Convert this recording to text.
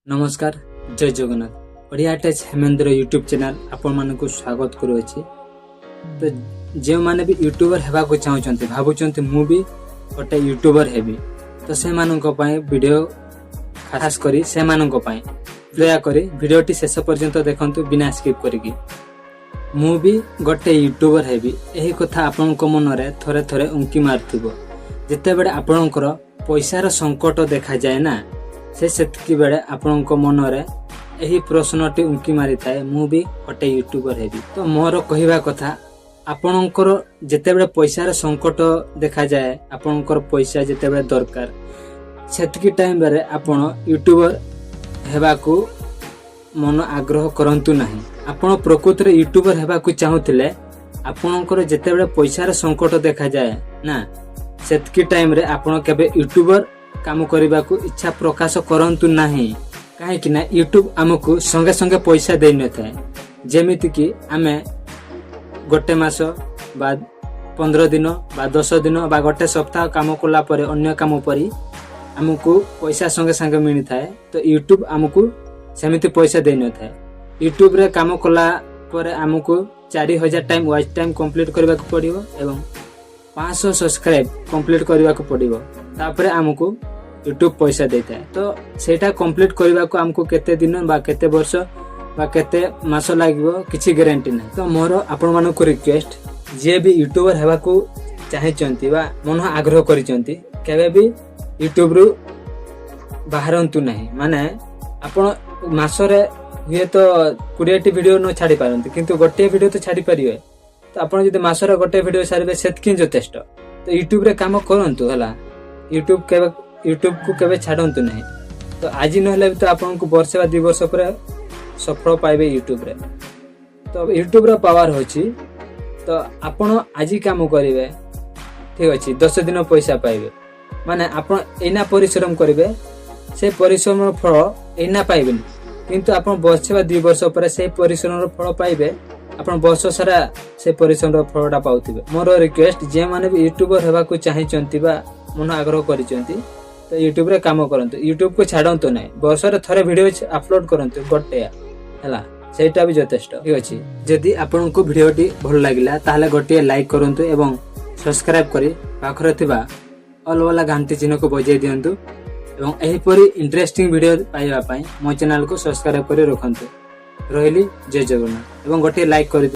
नमस्कार जय Jagannath Odia touch Hemendra YouTube channel आपण मानकु स्वागत करूछि। तो जे माने भी यूट्यूबर हेबा को चाहउचंती भाबुचंती मु भी गोटे यूट्यूबर हेबी तो से मानक पय वीडियो खास करी से मानक पय दया करी वीडियोटी शेष पर्यंत देखंतु बिना स्किप करिकि। मु भी गोटे यूट्यूबर हेबी एही कथा आपनक मन रे थरे थरे उंकी मारथिबो। जते बेडे आपनकर पैसार संकट देखा जाए ना सेतकी बेले आपनक मन रे एही प्रश्नटी उंकी मारी थाए मु भी गोटे यूट्यूबर हेबी। तो मोर कहिबा कथा आपनकर जते बेले पैसार संकट देखा जाए आपनकर पैसा जते बेले दरकार सेतकी टाइम बेले आपण यूट्यूबर हेबाकू मन आग्रह करंतु नाही। आपण प्रकृति रे यूट्यूबर हेबाकू चाहुथिले आपनकर जते बेले पैसार संकट देखा जाए ना सेतकी टाइम रे आपण केबे यूट्यूबर काम करने को इच्छा प्रकाश करंतु नहीं। कहीं ना यूट्यूब आमको संगे संगे पैसा दे न थाए। जेमिति कि आमे गोटे मास बाद 15 दिन बा 10 दिन बा गोटे सप्ताह काम कला परे अन्य काम परी आमको पैसा संगे संगे मिली थाए। तो यूट्यूब आमको सेमिति पैसा दे न थाए। यूट्यूब रे काम कला परे आमको 4000 टाइम वॉच टाइम कंप्लीट करबा को पड़िबो एवं 500 सब्सक्राइब कंप्लीट करबा को पड़िबो तापरे आमको यूट्यूब पैसा देता है। तो सेटा कंप्लीट करबा को आमको केते दिन बा केते वर्ष बा केते मास लागबो किछि गारंटी नै। तो मोर आपण मानको को रिक्वेस्ट जे भी यूट्यूबर हेबा को चाहे चंती बा मन आग्रह करि चंती केबे भी यूट्यूब रु बाहरंतु नहीं। माने आपण मास रे हुए तो 20 टी वीडियो न छाडी पारंती किंतु गोटे वीडियो तो छाडी परिवे। तो आपण जदि मास रे गोटे वीडियो सारबे सेतकी जथेष्ट। तो यूट्यूब रे काम करंतु हला यूट्यूब को केबे छाडंतु नहीं। तो आज नहले तो आपन को वर्ष बा 2 वर्ष पर सफल पाइबे यूट्यूब रे। तो यूट्यूब रो पावर होची तो आपन आज काम करिवे ठीक अछि 10 दिन पैसा पाइबे। माने आपन एना परिश्रम करिवे से परिश्रम रो फल एना पाइबेन किंतु आपन वर्ष बा 2 वर्ष पर से परिश्रम रो फल पाइबे। आपन वर्ष सारा से परिश्रम रो फलटा पाउथिबे। मोर रिक्वेस्ट जे माने भी यूट्यूबर हेबा को चाहि चंती बा मन आग्रह करि चंती तो यूट्यूब रे काम करंतु। यूट्यूब को छाडंतु नै। वर्ष रे थरे वीडियो अपलोड करंतु गोटे हला सेटा भी यथेष्ट ठीक अछि। जदि आपन को वीडियोटी भल लागिला ताले गोटे लाइक करंतु एवं सब्सक्राइब करी पाखरे थिबा ऑल वाला घंटी चिन्ह को बजाय दियंतु एवं एही परी इंटरेस्टिंग वीडियो पाइबा पई मो चैनल को सब्सक्राइब करी रखंतु। रहिली जय जगन्नाथ एवं गोटे लाइक करी